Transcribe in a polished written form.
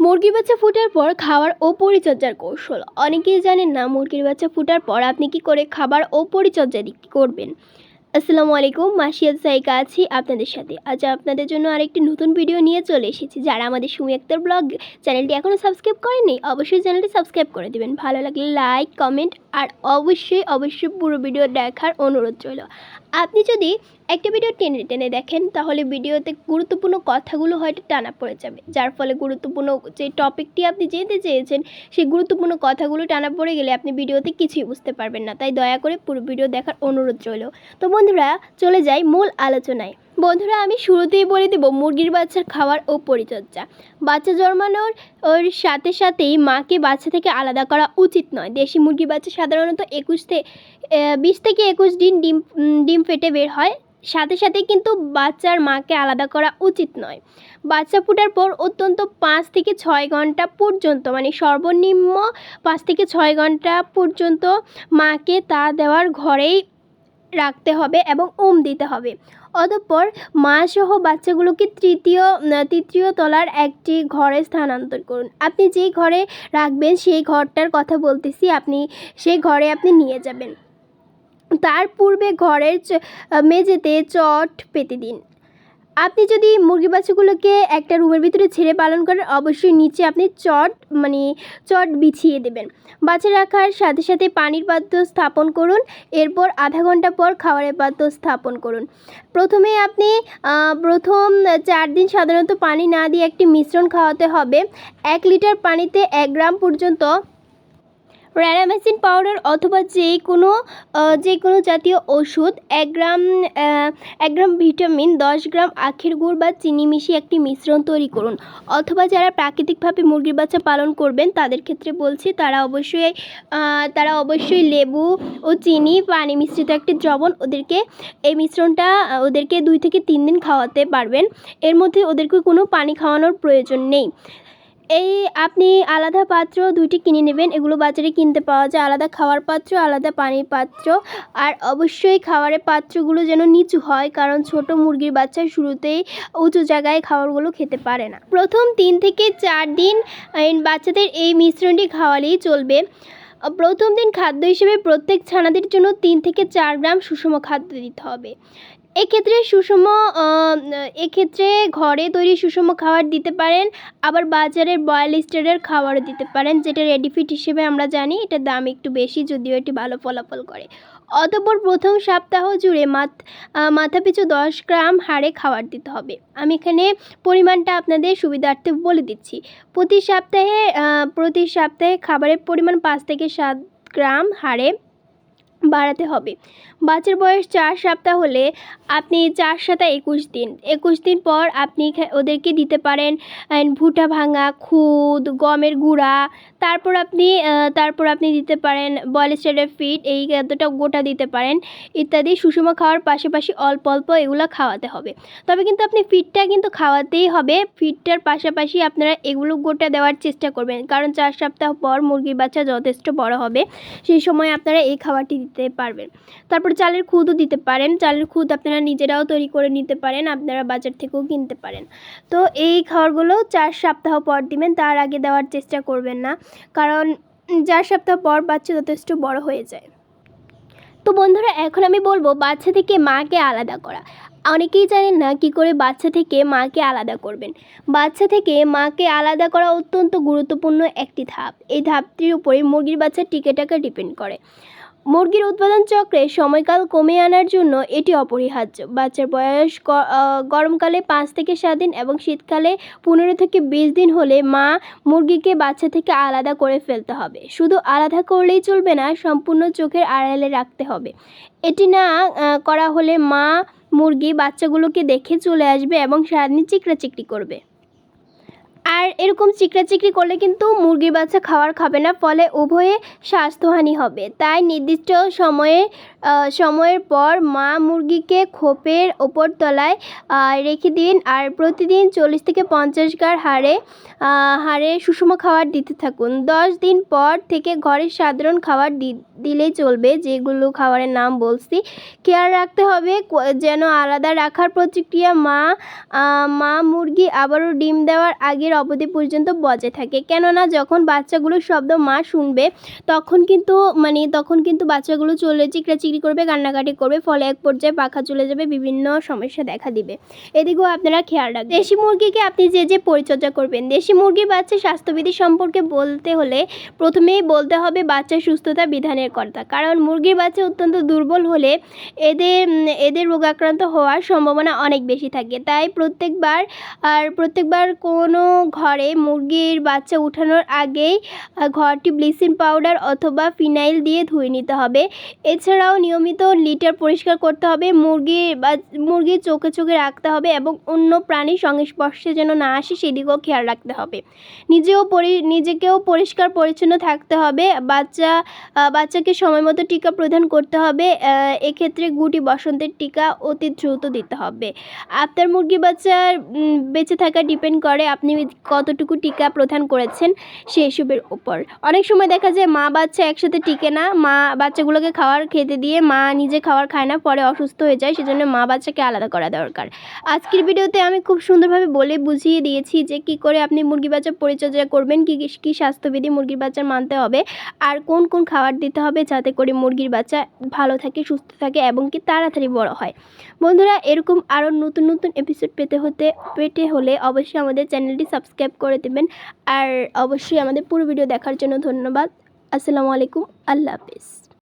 মুরগির বাচ্চা ফোটার পর খাবার ও পরিচর্যার কৌশল। অনেকেই জানেন না মুরগির বাচ্চা ফোটার পর আপনি কি করে খাবার ও পরিচর্যা করবেন। আসসালামু আলাইকুম, মাসিয়াদ সাইকা আছি আপনাদের সাথে। আজ আপনাদের জন্য আরেকটি নতুন ভিডিও নিয়ে চলে এসেছি। যারা আমাদের সুমি আক্তার ব্লগ চ্যানেলটি এখনও সাবস্ক্রাইব করেননি, অবশ্যই চ্যানেলটি সাবস্ক্রাইব করে দেবেন। ভালো লাগলে লাইক, কমেন্ট আর অবশ্যই পুরো ভিডিও দেখার অনুরোধ রইল। আপনি যদি একটা ভিডিও টেনে টেনে দেখেন তাহলে ভিডিওতে গুরুত্বপূর্ণ কথাগুলো হয়তো টানা পড়ে যাবে, যার ফলে গুরুত্বপূর্ণ যে টপিকটি আপনি জানতে চেয়েছেন সেই গুরুত্বপূর্ণ কথাগুলো টানা পড়ে গেলে আপনি ভিডিওতে কিছুই বুঝতে পারবেন না। তাই দয়া করে পুরো ভিডিও দেখার অনুরোধ রইল। তো বন্ধুরা, চলে যাই মূল আলোচনায়। বন্ধুরা, আমি শুরুতেই বলে দেব মুরগির বাচ্চার খাবার ও পরিচর্যা। বাচ্চা জন্মানোর সাথে সাথেই মাকে বাচ্চা থেকে আলাদা করা উচিত নয়। দেশি মুরগির বাচ্চা সাধারণত 20 থেকে 21 দিন ডিম ফেটে বের হয়। সাথে সাথে কিন্তু বাচ্চার মাকে আলাদা করা উচিত নয়। বাচ্চা ফোটার পর অত্যন্ত 5 থেকে 6 ঘন্টা পর্যন্ত, মানে সর্বনিম্ন 5 থেকে 6 ঘন্টা পর্যন্ত মাকে তা দেওয়ার ঘরেই রাখতে হবে এবং দিতে হবে। অতঃপর মা সহ বাচ্চাগুলোকে তৃতীয় তলার একটি ঘরে স্থানান্তর করুন। আপনি যেই ঘরে রাখবেন সেই ঘরটার কথা বলতেছি, আপনি সেই ঘরে আপনি নিয়ে যাবেন। তার পূর্বে ঘরের মেঝেতে চট পেতে দিন। আপনি যদি মুরগি বাচ্চাগুলোকে একটা রুমের ভিতরে ছেড়ে পালন করেন, অবশ্যই নিচে আপনি চট বিছিয়ে দেবেন। বাচ্চা রাখার সাথে সাথে পানির পাত্র স্থাপন করুন। এরপর আধা ঘন্টা পর খাবারের পাত্র স্থাপন করুন। প্রথম 4 দিন সাধারণত পানি না দিয়ে একটি মিশ্রণ খাওয়াতে হবে। 1 লিটার পানিতে 1 গ্রাম পর্যন্ত র্যানামেসিন পাউডার অথবা যে কোনো জাতীয় ওষুধ, 1 গ্রাম ভিটামিন, 10 গ্রাম আখের গুড় বা চিনি মিশিয়ে একটি মিশ্রণ তৈরি করুন। অথবা যারা প্রাকৃতিকভাবে মুরগির বাচ্চা পালন করবেন তাদের ক্ষেত্রে বলছি, তারা অবশ্যই লেবু ও চিনি পানি মিশ্রিত একটি দ্রবণ এই মিশ্রণটা ওদেরকে 2 থেকে 3 দিন খাওয়াতে পারবেন। এর মধ্যে ওদেরকে কোনো পানি খাওয়ানোর প্রয়োজন নেই। আপনি আলাদা পাত্র 2টি কিনে নেবেন। এগুলো বাজারে কিনতে পাওয়া যায়, আলাদা খাওয়ার পাত্র, আলাদা পানির পাত্র। আর অবশ্যই খাবারের পাত্রগুলো যেন নিচু হয়, কারণ ছোট মুরগির বাচ্চা শুরুতেই উঁচু জায়গায় খাবারগুলো খেতে পারে না। প্রথম 3 থেকে 4 দিন বাচ্চাদের এই মিশ্রণটি খাওয়ালেই চলবে। প্রথম দিন খাদ্য হিসেবে প্রত্যেক ছানাদের জন্য 3 থেকে 4 গ্রাম সুষম খাদ্য দিতে হবে। এক্ষেত্রে ঘরে তৈরি সুষম খাবার দিতে পারেন, আবার বাজারের বয়েল স্টারের খাবারও দিতে পারেন, যেটা রেডিফিট হিসেবে আমরা জানি। এটার দাম একটু বেশি, যদিও এটি ভালো ফলাফল করে। অতঃপর প্রথম সপ্তাহ জুড়ে মাথাপিছু 10 গ্রাম হারে খাবার দিতে হবে। আমি এখানে পরিমাণটা আপনাদের সুবিধার্থে বলে দিচ্ছি। প্রতি সপ্তাহে খাবারের পরিমাণ 5 থেকে 7 গ্রাম হারে বাড়াতে হবে। বাচ্চার বয়স 4 সপ্তাহ হলে আপনি 4 7 21 দিন পর আপনি ওদেরকে দিতে পারেন ভুট্টা ভাঙা, খুদ, গমের গুঁড়া। তারপর আপনি দিতে পারেন বয়েলস্টারের ফিড, এই খাদ্যটা গোটা দিতে পারেন ইত্যাদি। সুষম খাওয়ার পাশাপাশি অল্প এগুলো খাওয়াতে হবে। তবে কিন্তু আপনি ফিডটা কিন্তু খাওয়াতেই হবে। ফিডটার পাশাপাশি আপনারা এগুলো গোটা দেওয়ার চেষ্টা করবেন, কারণ 4 সপ্তাহ পর মুরগির বাচ্চা যথেষ্ট বড় হবে, সেই সময় আপনারা এই খাবারটি দিতে পারবেন। তারপর চালের খুদও দিতে পারেন। চালের খুদ আপনারা নিজেরাও তৈরি করে নিতে পারেন, আপনারা বাজার থেকেও কিনতে পারেন। তো এই খাবারগুলো 4 সপ্তাহ পর দিবেন, তার আগে দেওয়ার চেষ্টা করবেন না, কারণ 4 সপ্তাহ পর বাচ্চা যথেষ্ট বড় হয়ে যায়। তো বন্ধুরা, এখন আমি বলবো বাচ্চা থেকে মাকে আলাদা করা। অনেকেই জানেন না কি করে বাচ্চা থেকে মাকে আলাদা করবেন। বাচ্চা থেকে মাকে আলাদা করা অত্যন্ত গুরুত্বপূর্ণ একটি ধাপ। এই ধাপটির উপরে মুরগির বাচ্চার টিকে ডিপেন্ড করে। মুরগির উৎপাদন চক্রে সময়কাল কমিয়ে আনার জন্য এটি অপরিহার্য। বাচ্চার বয়স গরমকালে 5 থেকে 7 দিন এবং শীতকালে 15 থেকে 20 দিন হলে মা মুরগিকে বাচ্চা থেকে আলাদা করে ফেলতে হবে। শুধু আলাদা করলেই চলবে না, সম্পূর্ণ চোখের আড়ালে রাখতে হবে। এটি না করা হলে মা মুরগি বাচ্চাগুলোকে দেখে চলে আসবে এবং সারাদিন চিকড়াচিকড়ি করবে। আর এরকম চিকড়াচিকড়ি করলে কিন্তু মুরগির বাচ্চা খাবার খাবে না, ফলে উভয়ে স্বাস্থ্যহানি হবে। তাই নির্দিষ্ট সময়ের পর মা মুরগিকে খোপের ওপর তলায় রেখে দিন, আর প্রতিদিন 40 থেকে 50 গ্রাম হারে সুষম খাবার দিতে থাকুন। 10 দিন পর থেকে ঘরের সাধারণ খাবার দিলেই চলবে, যেগুলো খাবারের নাম বলছি। খেয়াল রাখতে হবে যেন আলাদা রাখার প্রতিক্রিয়া মা মুরগি আবারও ডিম দেওয়ার আগের অবধি পর্যন্ত বজায় থাকে। কেননা যখন বাচ্চাগুলোর শব্দ মা শুনবে তখন কিন্তু বাচ্চাগুলো চিকড়াচিকড়ি করবে, কান্নাকাটি করবে, ফলে এক পর্যায়ে পাখা চলে যাবে, বিভিন্ন সমস্যা দেখা দিবে। এদিকেও আপনারা খেয়াল রাখবেন। দেশি মুরগিকে আপনি যে পরিচর্যা করবেন, দেশি মুরগির বাচ্চা স্বাস্থ্যবিধি সম্পর্কে বলতে হলে প্রথমেই বলতে হবে বাচ্চার সুস্থতা বিধানের কথা। কারণ মুরগির বাচ্চা অত্যন্ত দুর্বল হলে এদের রোগাক্রান্ত হওয়ার সম্ভাবনা অনেক বেশি থাকে। তাই প্রত্যেকবার কোনো ঘরে মুরগির বাচ্চা উঠানোর আগেই ঘরটি ব্লিচিং পাউডার অথবা ফিনাইল দিয়ে ধুয়ে নিতে হবে। এছাড়াও নিয়মিত লিটার পরিষ্কার করতে হবে, মুরগির চোখে রাখতে হবে এবং অন্য প্রাণীর সংস্পর্শে যেন না আসে সেদিকেও খেয়াল রাখতে হবে। নিজেকেও পরিষ্কার পরিচ্ছন্ন থাকতে হবে। বাচ্চাকে সময় মতো টিকা প্রদান করতে হবে। এক্ষেত্রে গুটি বসন্তের টিকা অতি দ্রুত দিতে হবে। আপনার মুরগি বাচ্চার বেঁচে থাকা ডিপেন্ড করে আপনি কতটুকু টিকা প্রদান করেছেন সেসবের উপর। অনেক সময় দেখা যায় মা বাচ্চা একসাথে টিকে না, মা বাচ্চাগুলোকে খেতে দিয়ে মা নিজে খাবার খায় না, পরে অসুস্থ হয়ে যায়। সেজন্য মা বাচ্চাকে আলাদা করা দরকার। আজকের ভিডিওতে আমি খুব সুন্দরভাবে বলে বুঝিয়ে দিয়েছি যে কী করে আপনি মুরগি বাচ্চা পরিচর্যা করবেন, কী স্বাস্থ্যবিধি মুরগির বাচ্চার মানতে হবে, আর কোন খাবার দিতে হবে যাতে করে মুরগির বাচ্চা ভালো থাকে, সুস্থ থাকে এবং কি তাড়াতাড়ি বড় হয়। বন্ধুরা, এরকম আরও নতুন এপিসোড পেতে হলে অবশ্যই আমাদের চ্যানেলটি সাবস্ক্রাইব করে দেবেন। আর অবশ্যই আমাদের পুরো ভিডিও দেখার জন্য ধন্যবাদ। আসসালামু আলাইকুম, আল্লাহ হাফিজ।